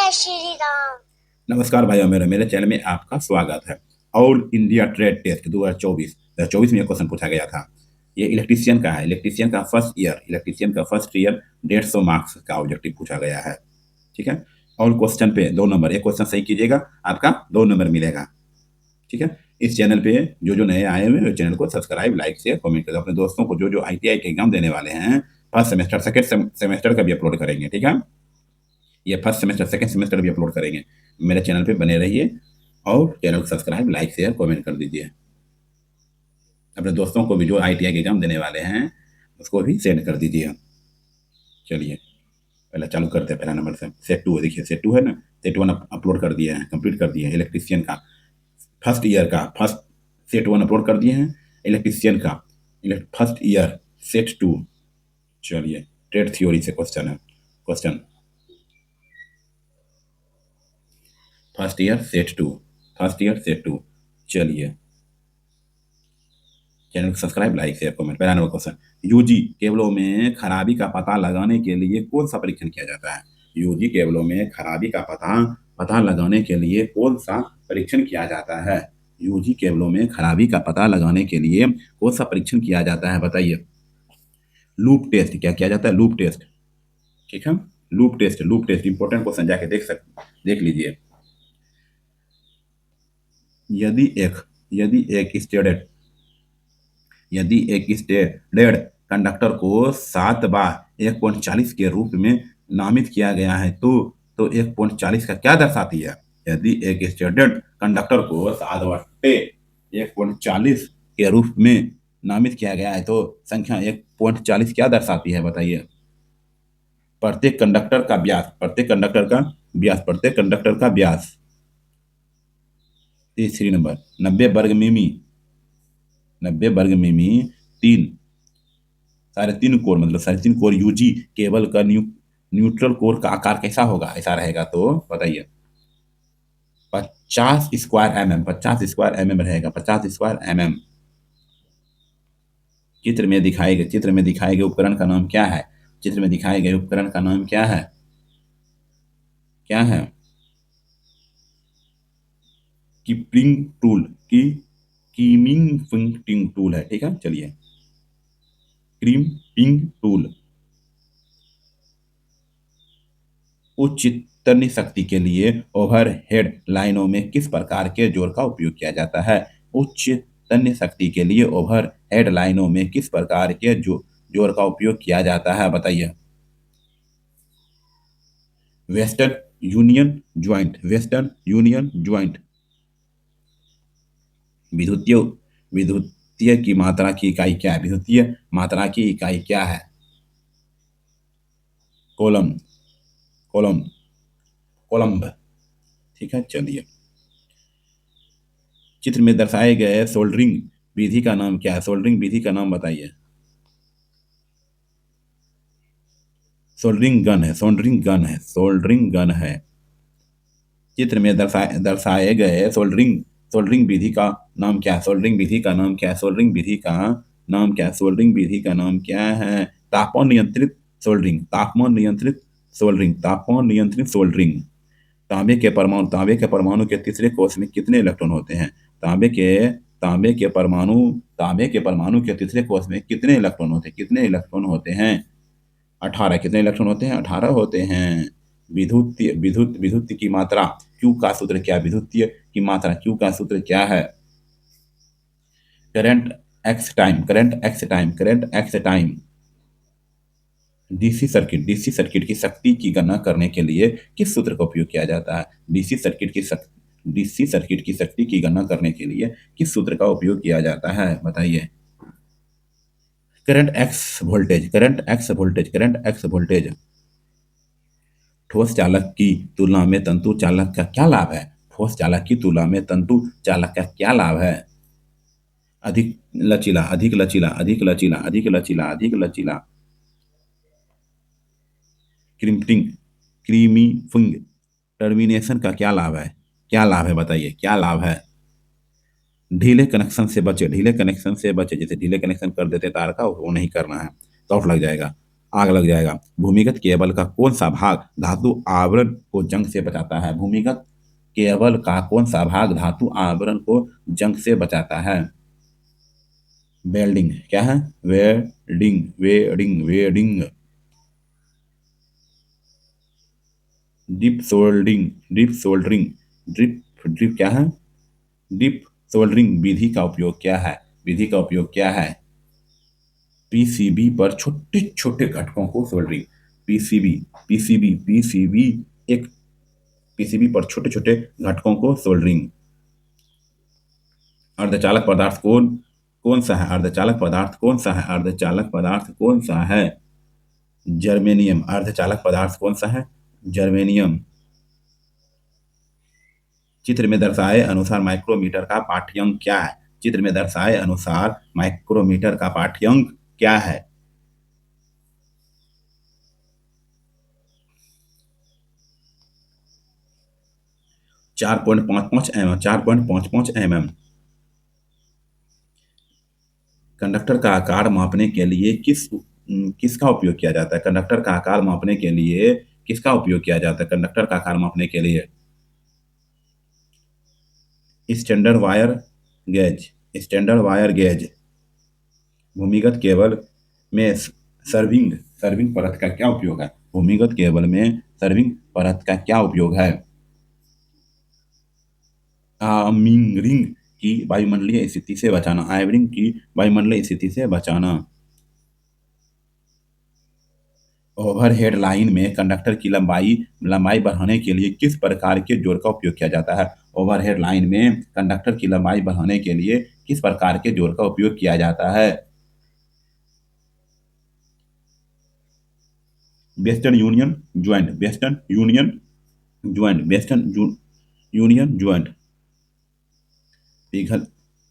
जय श्री राम। नमस्कार भाइयों, मेरे चैनल में आपका स्वागत है। ऑल इंडिया ट्रेड टेस्ट 2024 में क्वेश्चन पूछा गया था। ये इलेक्ट्रीशियन का है। इलेक्ट्रीशियन का फर्स्ट ईयर 150 मार्क्स का ऑब्जेक्टिव पूछा गया है। ठीक है। और क्वेश्चन पे 2 नंबर, एक क्वेश्चन सही कीजिएगा आपका 2 नंबर मिलेगा। ठीक है। इस चैनल पे जो जो नए आए हुए हैं चैनल को सब्सक्राइब, लाइक, शेयर, कमेंट करें। अपने दोस्तों को जो ITI के एग्जाम देने वाले हैं, फर्स्ट सेमेस्टर, सेकेंड सेमेस्टर का भी अपलोड करेंगे। ठीक है। ये फर्स्ट सेमेस्टर, सेकंड सेमेस्टर भी अपलोड करेंगे। मेरे चैनल पे बने रहिए और चैनल को सब्सक्राइब, लाइक, शेयर, कमेंट कर दीजिए। अपने दोस्तों को भी जो ITI के एग्जाम देने वाले हैं उसको भी सेंड कर दीजिए। चलिए पहले चालू करते हैं। पहला नंबर से सेट 2 है। देखिए सेट 2 है ना, सेट 1 अपलोड कर दिए हैं, कंप्लीट कर दिए हैं। इलेक्ट्रीशियन का फर्स्ट ईयर का फर्स्ट सेट 1 अपलोड कर दिए हैं। इलेक्ट्रीशियन का फर्स्ट ईयर सेट 2। चलिए ट्रेड थ्योरी से क्वेश्चन है। Question first year set two. चलिए चैनल को सब्सक्राइब, लाइक, शेयर, कमेंट। पहला नंबर क्वेश्चन, यूजी केबलों में खराबी का पता लगाने के लिए कौन सा परीक्षण किया जाता है? यूजी केबलों में खराबी का पता लगाने के लिए कौन सा परीक्षण किया जाता है? यूजी केबलों में खराबी का पता लगाने के लिए कौन सा परीक्षण किया जाता है, बताइए। Loop test. क्या किया जाता है? Loop test. ठीक है। लूप टेस्ट इंपॉर्टेंट क्वेश्चन, जाके देख लीजिए। यदि एक यदि एक स्टूडेंट यदि एक स्टेडेड कंडक्टर को 7 बार 1.40 के रूप में नामित किया गया है तो 1.40 का क्या दर्शाती है? यदि एक स्टेडेड कंडक्टर को 7 बट्टे 1.40 के रूप में नामित किया गया है तो संख्या 1.40 क्या दर्शाती है, बताइए। प्रत्येक कंडक्टर का व्यास। तीसरी नंबर, 90 वर्ग मिमी 3 साढ़े तीन कोर यूजी केबल का न्यूट्रल कोर का आकार कैसा होगा? ऐसा रहेगा तो बताइए। 50 स्क्वायर mm रहेगा। 50 स्क्वायर mm। चित्र में दिखाए गए उपकरण का नाम क्या है? चित्र में दिखाए गए उपकरण का नाम क्या है? क्या है? कीपिंग टूल की कीमिंग फिंटिंग टूल है। ठीक है। चलिए, क्रीपिंग टूल। उच्च तन्य शक्ति के लिए ओवरहेड लाइनों में किस प्रकार के जोड़ का उपयोग किया जाता है? उच्च तन्य शक्ति के लिए ओवरहेड लाइनों में किस प्रकार के जोड़ का उपयोग किया जाता है, बताइए। Western union joint. विद्युतीय विद्युतीय की मात्रा की इकाई क्या है? विद्युतीय मात्रा की इकाई क्या है? कोलम कोलम कोलम्ब। ठीक है। चलिए, चित्र में दर्शाए गए सोल्डरिंग विधि का नाम क्या है? सोल्डरिंग विधि का नाम बताइए। सोल्डरिंग गन है। चित्र में दर्शाए गए सोल्डरिंग विधि का नाम क्या है? सोल्डरिंग विधि का नाम क्या है? सोल्डरिंग विधि का नाम क्या है? तापमान नियंत्रित सोल्डरिंग। तांबे के परमाणु के तीसरे कोष में कितने इलेक्ट्रॉन होते हैं? तांबे के परमाणु के तीसरे कोष में कितने इलेक्ट्रॉन होते हैं? 18। कितने इलेक्ट्रॉन होते हैं? 18 होते हैं। विद्युत की मात्रा क्यू का सूत्र क्या? विद्युतीय की मात्रा क्यू का सूत्र क्या है? Current x time. DC circuit की शक्ति की गणना करने के लिए किस सूत्र का उपयोग किया जाता है? डीसी सर्किट की शक्ति की गणना करने के लिए किस सूत्र का उपयोग किया जाता है, बताइए। Current x voltage. ठोस चालक की तुलना में तंतु चालक का क्या लाभ है? ठोस चालक की तुलना में तंतु चालक का क्या लाभ है? अधिक लचीला। क्रीमिंग टर्मिनेशन का क्या लाभ है? बताइए, क्या लाभ है? ढीले कनेक्शन से बचे। जैसे ढीले कनेक्शन कर देते तार का, वो नहीं करना है, शॉर्ट लग जाएगा। आग लग जाएगा। भूमिगत केबल का कौन सा भाग धातु आवरण को जंग से बचाता है? भूमिगत केबल का कौन सा भाग धातु आवरण को जंग से बचाता है? वेल्डिंग। क्या है? Welding, welding, welding. Deep soldering, deep soldering, drip, drip क्या है? डीप सोल्डरिंग विधि का उपयोग क्या है? विधि का उपयोग क्या है? पीसीबी पर छोटे छोटे घटकों को सोल्डरिंग। पीसीबी, पीसीबी, पीसीबी, एक पीसीबी पर छोटे छोटे घटकों को सोल्डरिंग। अर्धचालक पदार्थ कौन कौन सा है? अर्धचालक पदार्थ कौन सा है? अर्धचालक पदार्थ कौन सा है? जर्मेनियम। अर्धचालक पदार्थ कौन सा है? जर्मेनियम। चित्र में दर्शाए अनुसार माइक्रोमीटर का पाठ्यांक क्या है? चित्र में दर्शाए अनुसार माइक्रोमीटर का पाठ्यांक क्या है? 4.55 mm, 4.55 mm। कंडक्टर का आकार मापने के लिए किसका उपयोग किया जाता है? कंडक्टर का आकार मापने के लिए किसका उपयोग किया जाता है? कंडक्टर का आकार मापने के लिए standard wire gauge, standard wire gauge. भूमिगत केबल में सर्विंग सर्विंग परत का क्या उपयोग है? भूमिगत केबल में सर्विंग परत का क्या उपयोग है? आर्मिंग की वायुमंडलीय स्थिति से बचाना, आर्मिंग की वायुमंडलीय स्थिति से बचाना। ओवरहेड लाइन में कंडक्टर की लंबाई लंबाई बढ़ाने के लिए किस प्रकार के जोड़ का उपयोग किया जाता है? ओवरहेड लाइन में कंडक्टर की लंबाई बढ़ाने के लिए किस प्रकार के जोड़ का उपयोग किया जाता है? Western union joint, western union joint, western union joint. पिघल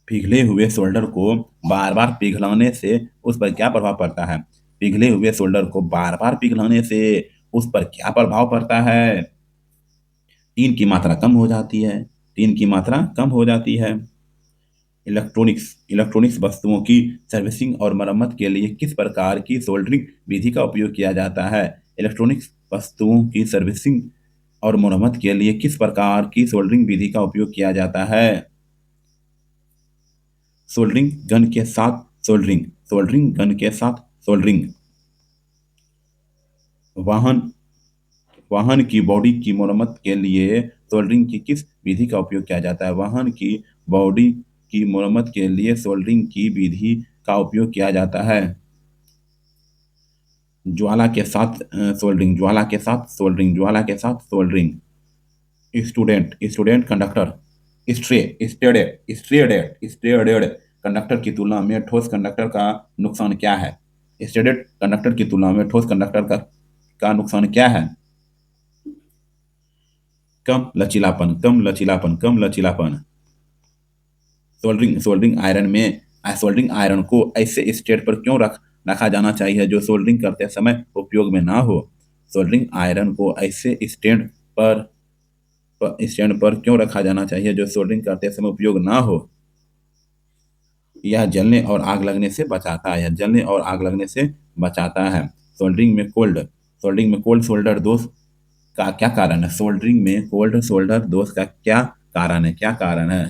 पिघले हुए शोल्डर को बार बार पिघलाने से उस पर क्या प्रभाव पड़ता है? पिघले हुए शोल्डर को बार बार पिघलाने से उस पर क्या प्रभाव पड़ता है? टीन की मात्रा कम हो जाती है, टीन की मात्रा कम हो जाती है। इलेक्ट्रॉनिक्स वस्तुओं की सर्विसिंग और मरम्मत के लिए किस प्रकार की सोल्डरिंग विधि का उपयोग किया जाता है? इलेक्ट्रॉनिक्स वस्तुओं की सर्विसिंग और मरम्मत के लिए किस प्रकार की सोल्डरिंग विधि का उपयोग किया जाता है? सोल्डरिंग गन के साथ सोल्डरिंग, सोल्डरिंग गन के साथ सोल्डरिंग। वाहन वाहन की बॉडी की मरम्मत के लिए सोल्डरिंग की किस विधि का उपयोग किया जाता है? वाहन की बॉडी की मरम्मत के लिए सोल्डरिंग की विधि का उपयोग किया जाता है। ज्वाला के साथ सोल्डरिंग, ज्वाला के साथ सोल्डरिंग, ज्वाला के साथ soldering. Student student conductor stranded conductor की तुलना में ठोस कंडक्टर का नुकसान क्या है? स्ट्रेडेड कंडक्टर की तुलना में ठोस कंडक्टर का नुकसान क्या है? कम लचीलापन, कम लचीलापन, कम लचीलापन। सोल्डरिंग आयरन को ऐसे स्टेट पर क्यों रखा जाना चाहिए जो सोल्डरिंग करते समय उपयोग में ना हो? सोल्डरिंग आयरन को ऐसे पर स्टैंड पर क्यों रखा जाना चाहिए जो सोल्डरिंग करते समय उपयोग ना हो? यह जलने और आग लगने से बचाता है, यह जलने और आग लगने से बचाता है। सोल्डरिंग में कोल्ड सोल्डर दोष का क्या कारण है? सोल्डरिंग में कोल्ड सोल्डर दोष का क्या कारण है? क्या कारण है?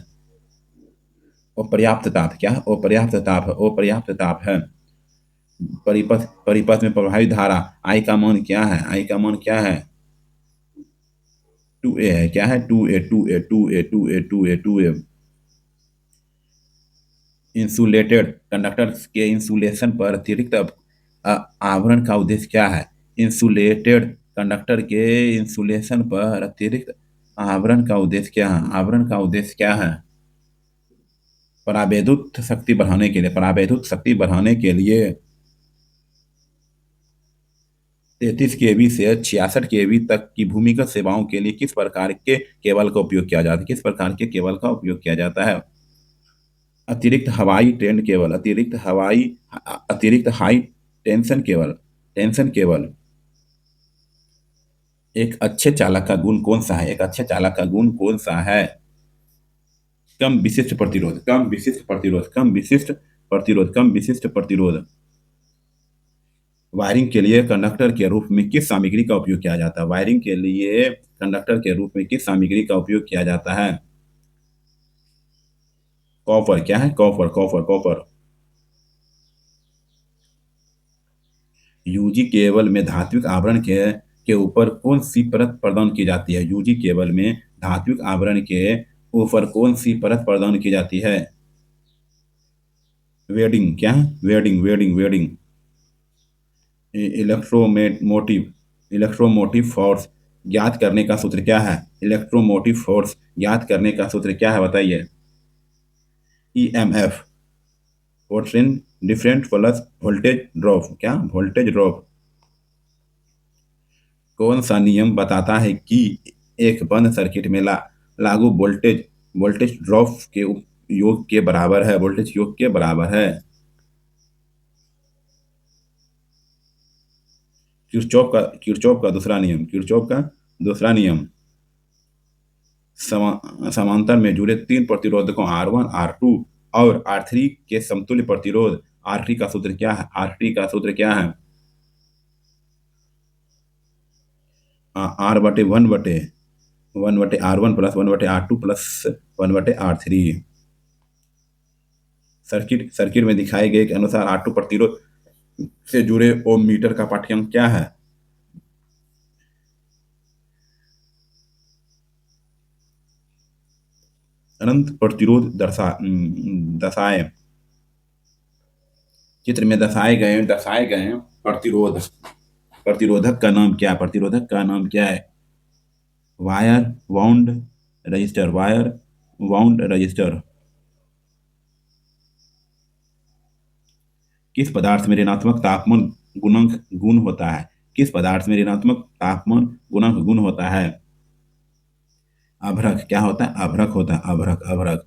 अपर्याप्त ताप। क्या? अपर्याप्त ताप है, अपर्याप्त ताप है। परिपथ में प्रवाहित धारा आई का मान क्या है? आई का मान क्या है? 2A है। क्या है? 2A, 2A, 2A, 2A, 2A, 2A। Insulated conductor के इंसुलेशन पर अतिरिक्त आवरण का उद्देश्य क्या है? इंसुलेटेड कंडक्टर के इंसुलेशन पर अतिरिक्त आवरण का उद्देश्य क्या है? आवरण का उद्देश्य क्या है? परावैद्युत शक्ति बढ़ाने के लिए, परावैद्युत शक्ति बढ़ाने के लिए 33 kV से 66 kV तक की भूमिगत सेवाओं के लिए किस प्रकार के केबल का उपयोग किया जाता है? किस प्रकार के केबल का उपयोग किया जाता है? अतिरिक्त हवाई ट्रेंड केबल, अतिरिक्त हाई टेंशन केबल। एक अच्छे चालक का गुण कौन सा है? एक अच्छे चालक का गुण कौन सा है? कम विशिष्ट प्रतिरोध, कम विशिष्ट प्रतिरोध, कम विशिष्ट प्रतिरोध, कम विशिष्ट प्रतिरोध। वायरिंग के लिए कंडक्टर के रूप में किस सामग्री का उपयोग किया जाता है? वायरिंग के लिए कंडक्टर के रूप में किस सामग्री का उपयोग किया जाता है? कॉपर। क्या है? Copper, copper, copper. UG cable में धात्विक आवरण के ऊपर कौन सी परत प्रदान की जाती है? यूजी केबल में धात्विक आवरण के ऊपर कौन सी परत प्रदान की जाती है? वेडिंग। क्या है? Wedding, wedding, wedding. Electromotive force ज्ञात करने का सूत्र क्या है? इलेक्ट्रोमोटिव फोर्स ज्ञात करने का सूत्र क्या है, बताइए? EMF, potential difference plus voltage drop. क्या? Voltage drop. कौन सा नियम बताता है कि एक बंद सर्किट में लागू वोल्टेज वोल्टेज ड्रॉप के योग के बराबर है? वोल्टेज योग के बराबर है। किरचॉफ का दूसरा नियम। किरचॉफ का दूसरा नियम। समांतर में जुड़े तीन प्रतिरोधकों R1, R2 और R3 के समतुल्य प्रतिरोध R3 का सूत्र क्या है? R3 का सूत्र क्या है? R बटे वन बटे R1 प्लस वन बटे R2 प्लस वन बटे R3। सर्किट में दिखाए गए के अनुसार R2 प्रतिरोध से जुड़े ओम मीटर का पाठ्यांक क्या है? अनंत प्रतिरोध दर्शाए। चित्र में दर्शाए गए प्रतिरोधक का नाम क्या? प्रतिरोधक का नाम क्या है? Wire wound register. Wire wound register. किस पदार्थ में ऋणात्मक तापमान गुणांक गुण होता है? किस पदार्थ में ऋणात्मक तापमान गुणांक गुण होता है? अभ्रक। क्या होता है? अभ्रक होता है। अभ्रक, अभ्रक।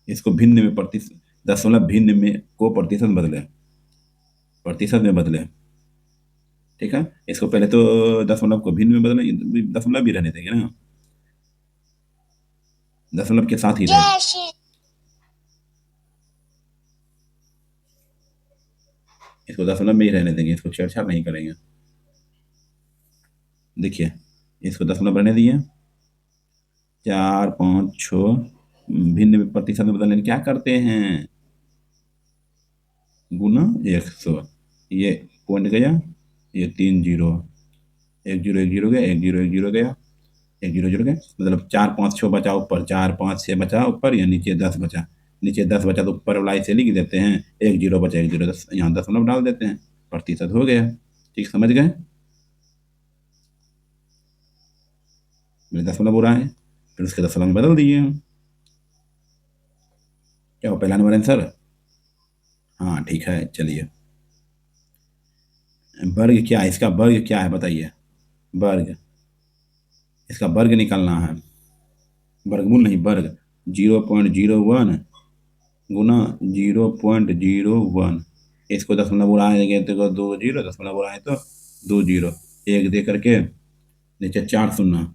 इसको भिन्न में प्रतिशत, दशमलव भिन्न में को प्रतिशत बदले, प्रतिशत में बदले। ठीक है, इसको पहले तो दशमलव को भिन्न में बदले, दशमलव भी रहने देंगे ना, दशमलव के साथ ही रहे। इसको दशमलव में ही रहने देंगे, इसको छेड़छाड़ नहीं करेंगे। देखिए, इसको दशमलव रहने दिए, 4, 5, 6 भिन्न में प्रतिशत में बदलने क्या करते हैं? गुना 100। ये पॉइंट गया, ये 3 जीरो, 1 जीरो 1 जीरो गया, 1 जीरो 1 जीरो गया, 1 जीरो जीरो गया, मतलब 4, 5, 6 बचा ऊपर, 4, 5, 6 बचा ऊपर, या नीचे 10 बचा। नीचे 10 बचा तो ऊपर वाला इसे लिख देते हैं, 1 जीरो बचा, 1 जीरो 10, यहाँ दशमलव डाल देते हैं, प्रतिशत हो गया। ठीक, समझ गए? मेरे दशमलव बुरा है, फिर उसके दशमलव में बदल दिए। क्या हो पहला नंबर आंसर? हाँ ठीक है, चलिए। वर्ग क्या है इसका? वर्ग क्या है बताइए? वर्ग, इसका वर्ग निकालना है, वर्गमूल नहीं, वर्ग। 0.01 गुना 0.01, इसको दशमलव उड़ाएंगे तो 2 जीरो, दशमलव उड़ाए तो 2 जीरो, एक दे करके नीचे 4 शून्य,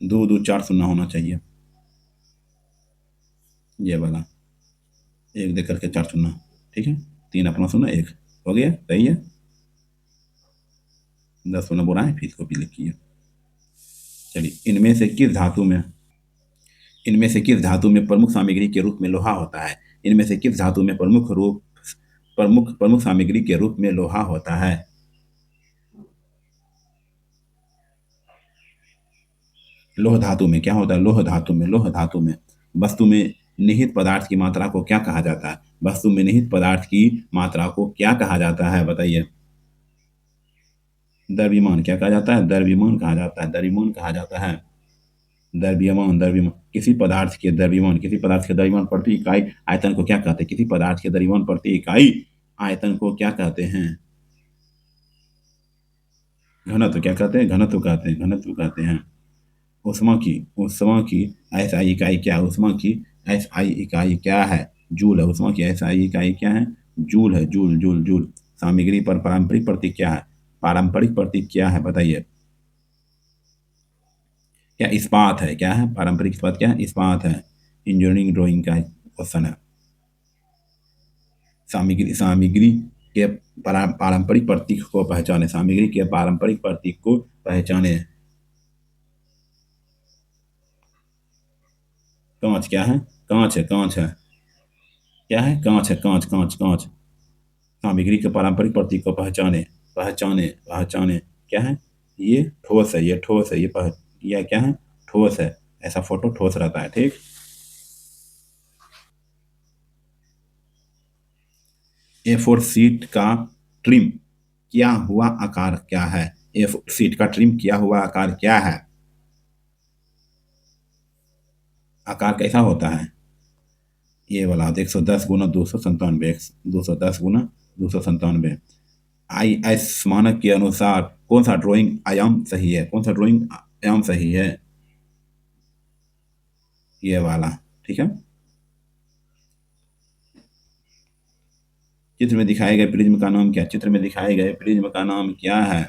2 2 4 शून्य होना चाहिए, ये वाला, एक दे करके 4 शून्य। ठीक है, 3 अपना शून्य, 1 हो गया, सही है। 10 शून्य बुराए, फिर इसको भी लिखिए। चलिए, इनमें से किस धातु में प्रमुख सामग्री के रूप में लोहा होता है? इनमें से किस धातु में प्रमुख सामग्री के रूप में लोहा होता है? लोह धातु में क्या होता है? लोह धातु में वस्तु में निहित पदार्थ की मात्रा को क्या कहा जाता है? वस्तु में निहित पदार्थ की मात्रा को क्या कहा जाता है, बताइए? द्रव्यमान। क्या कहा जाता है? द्रव्यमान कहा जाता है, द्रव्यमान कहा जाता है। द्रव्यमान किसी पदार्थ के द्रव्यमान प्रति इकाई आयतन को क्या कहते हैं? किसी पदार्थ के द्रव्यमान प्रति इकाई आयतन को क्या कहते हैं? घनत्व। क्या कहते हैं? घनत्व कहते हैं। ऊष्मा की एसआई इकाई क्या है? ऊष्मा की एसआई इकाई क्या है? जूल है। ऊष्मा की एसआई इकाई क्या है? जूल है, जूल, जूल, जूल। सामग्री पर पारंपरिक प्रतीक क्या है? पारंपरिक प्रतीक क्या है, बताइए? क्या इस्पात है? क्या है पारंपरिक इस्पात? क्या है? इस्पात है। इंजीनियरिंग ड्राइंग का क्वेश्चन है। सामग्री के पारंपरिक प्रतीक को पहचाने, सामग्री के पारंपरिक प्रतीक को पहचाने। कांच क्या है? कांच है, कांच है। क्या है? कांच है, कांच, कांच, कांच। सामग्री के पारंपरिक प्रतीक को पहचाने, पहचाने, पहचाने। क्या है? ये ठोस है, ये ठोस है, ये क्या है? ठोस है। ऐसा फोटो ठोस रहता है, ठीक। A4 शीट का ट्रिम किया हुआ आकार क्या है? A4 शीट का ट्रिम किया हुआ आकार क्या है? आकार कैसा होता है? ये वाला 110 गुना 297, 210 गुना 297। IS मानक के अनुसार कौन सा ड्राइंग आयाम सही है? कौन सा ड्राइंग आयाम सही है? ये वाला, ठीक है। चित्र में दिखाए गए प्रिज्म का नाम क्या? चित्र में दिखाए गए प्रिज्म का नाम क्या है?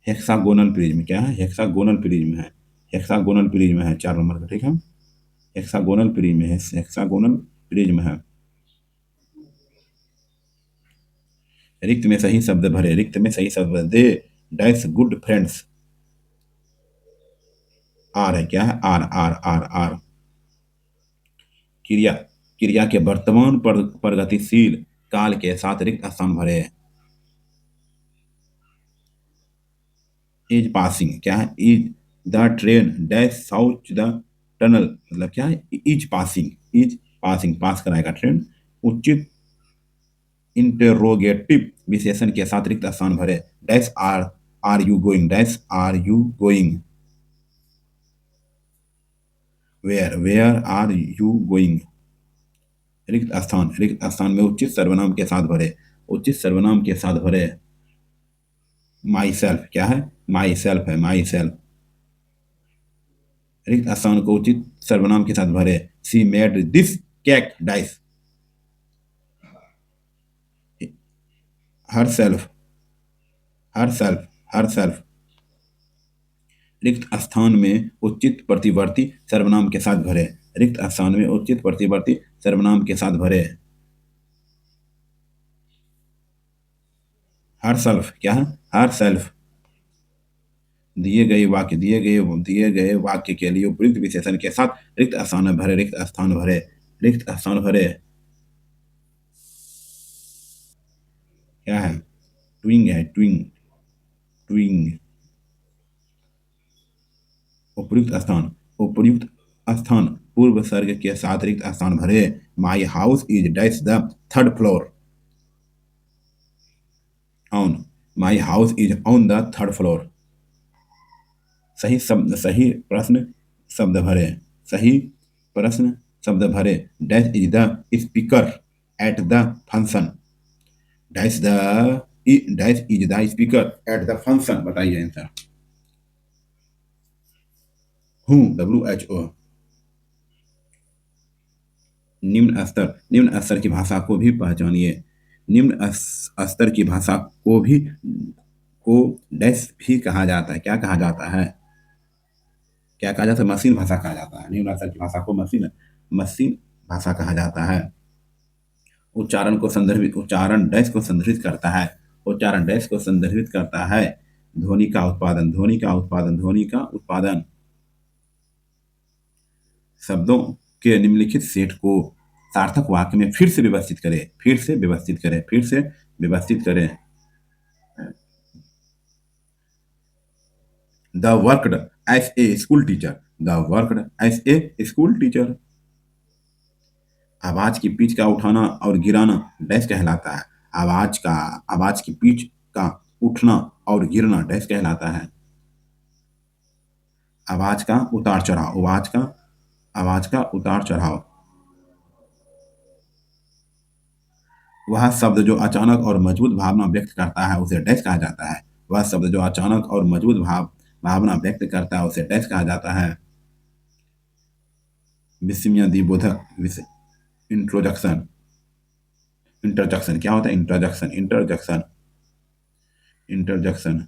Hexagonal prism. क्या है? हेक्सागोनल प्रिज्म है। हेक्सागोनल प्रिज्म है 4 नंबर का, ठीक है। हेक्सागोनल प्रिज्म है, हेक्सागोनल प्रिज्म है। रिक्त में सही शब्द भरे, रिक्त में सही शब्द दे डैश गुड फ्रेंड्स। आर है, क्या है? Are, are, are, are. क्रिया, क्रिया के वर्तमान पर प्रगतिशील काल के साथ रिक्त स्थान भरे। Is passing. क्या है? Is the train dash south the tunnel. मतलब क्या है? इज पासिंग, इज पासिंग, पास कराएगा ट्रेन। उचित इंटेरोगेटिव विशेषण के साथ रिक्त स्थान भरे। Dash are you going, dash are you going. Where are you going. रिक्त स्थान, रिक्त स्थान में उचित सर्वनाम के साथ भरे, उचित सर्वनाम के साथ भरे। My self. क्या है? माई सेल्फ है, माई सेल्फ। रिक्त स्थान को उचित सर्वनाम के साथ भरे। सी made this cake dice. Her self, her self, her self. रिक्त स्थान में उचित प्रतिवर्ती सर्वनाम के साथ भरे। रिक्त स्थान में उचित प्रतिवर्ती सर्वनाम के साथ भरे। Her self. क्या है? Her self. दिए गए वाक्य के लिए उपयुक्त विशेषण के साथ रिक्त स्थान भरे, रिक्त स्थान भरे, रिक्त स्थान भरे। क्या है? ट्विंग है, ट्विंग, ट्विंग। उपयुक्त स्थान, उपयुक्त स्थान पूर्व सर्ग के साथ रिक्त स्थान भरे। My house is dash the third floor. On, my house is on the third floor. सही शब्द, सही प्रश्न शब्द भरे, सही प्रश्न शब्द भरे। Dash is the speaker at the function. Dash the dash is the speaker at the function. बताइए आंसर। हूँ, WHO। निम्न स्तर की भाषा को भी पहचानिए। स्तर की भाषा को भी को डैश भी कहा जाता है। क्या कहा जाता है? क्या कहा जाता है? मशीन भाषा कहा जाता है। निम्न स्तर की भाषा को मशीन मशीन भाषा कहा जाता है। उच्चारण डैश को संदर्भित करता है। उच्चारण डैश को संदर्भित करता है। ध्वनि का उत्पादन, ध्वनि का उत्पादन, ध्वनि का उत्पादन। शब्दों के निम्नलिखित सेट को सार्थक वाक्य में फिर से व्यवस्थित करें, फिर से व्यवस्थित करें, फिर से व्यवस्थित करें। The worked as a school teacher, the worked as a school teacher. आवाज की पिच का उठाना और गिराना डैश कहलाता है। आवाज की पिच का उठना और गिरना डैश कहलाता है। आवाज का उतार चढ़ाव, आवाज का उतार चढ़ाव। वह शब्द जो अचानक और मजबूत भावना व्यक्त करता है उसे डैश कहा जाता है। वह शब्द जो अचानक और मजबूत भावना व्यक्त करता है उसे डैश कहा जाता है। विस्मय बोधक इंट्रोडक्शन, इंटरजक्शन। क्या होता है? इंटरजक्शन, इंटरजक्शन, इंटरजक्शन।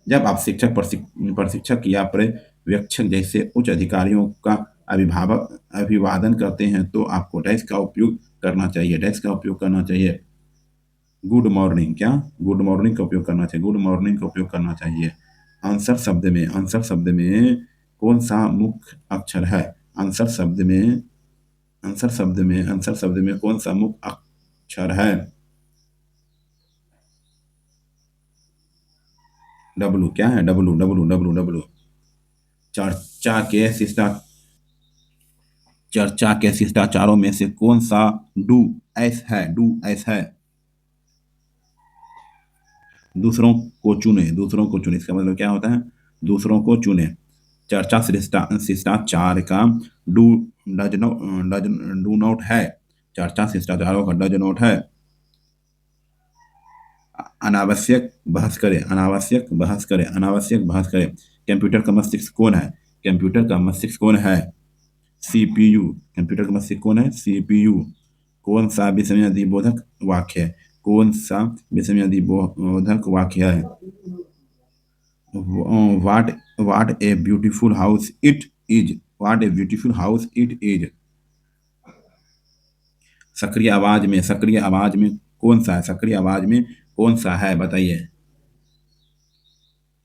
जब आप शिक्षक, प्रशिक्षक या पर्यवेक्षक जैसे उच्च अधिकारियों का अभिभावक अभिवादन करते हैं तो आपको डैश का उपयोग करना चाहिए, डैश का उपयोग करना चाहिए। गुड मॉर्निंग, क्या गुड मॉर्निंग का उपयोग करना चाहिए, गुड मॉर्निंग का उपयोग करना चाहिए। आंसर शब्द में कौन सा मुख्य अक्षर है? आंसर शब्द में कौन सा मुख्य अक्षर है? डब्लू, क्या है? W W W W. चर्चा के शिष्टा चर्चा के शिष्टाचारों में से कौन सा डू एस है? दूसरों को चुने, इसका मतलब क्या होता है? दूसरों को चुने। चर्चा शिष्टाचार का डू डू नोट है। चर्चा शिष्टाचारों का डज नोट है। अनावश्यक बहस करे। कंप्यूटर का मस्तिष्क कौन है? कंप्यूटर का मस्तिष्क कौन है? सीपीयू। कंप्यूटर का मस्तिष्क कौन है? सीपीयू। कौन सा विस्मयादि बोधक वाक्य है? कौन सा विस्मयादि बोधक वाक्य है? What what a beautiful house it is. What a beautiful house it is. सक्रिय आवाज में कौन सा है? सक्रिय आवाज में कौन सा है, बताइए?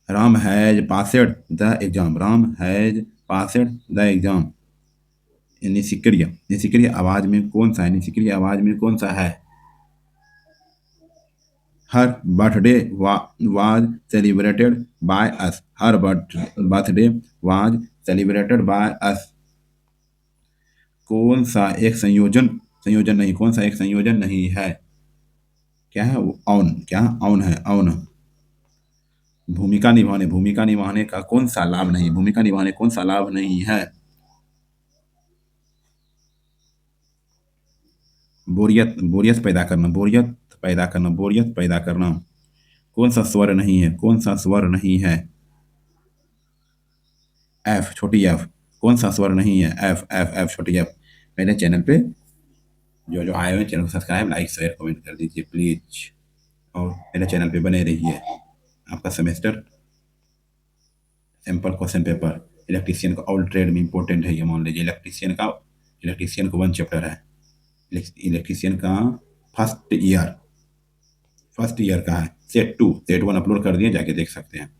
Ram has passed the exam. Ram has passed the exam. निष्क्रिय आवाज में कौन सा है? निष्क्रिय आवाज में कौन सा है? Her birthday was celebrated by us. Her birthday was celebrated by us. कौन सा एक संयोजन नहीं है? क्या है वो? ऑन, क्या ऑन है? ऑन। भूमिका निभाने का कौन सा लाभ नहीं? भूमिका निभाने कौन सा लाभ नहीं है? बोरियत पैदा करना। कौन सा स्वर नहीं है? कौन सा स्वर नहीं है? एफ, छोटी एफ। कौन सा स्वर नहीं है? एफ एफ एफ, छोटी एफ। मेरे चैनल पे जो जो आए हुए हैं, चैनल को सब्सक्राइब, लाइक, शेयर, कमेंट कर दीजिए प्लीज, और मेरे चैनल पे बने रहिए। आपका semester sample question paper electrician का ऑल ट्रेड में इंपॉर्टेंट है। ये मान लीजिए, इलेक्ट्रीशियन का 1 चैप्टर है। इलेक्ट्रीशियन का फर्स्ट ईयर का है। सेट 1 अपलोड कर दिए, जाके देख सकते हैं।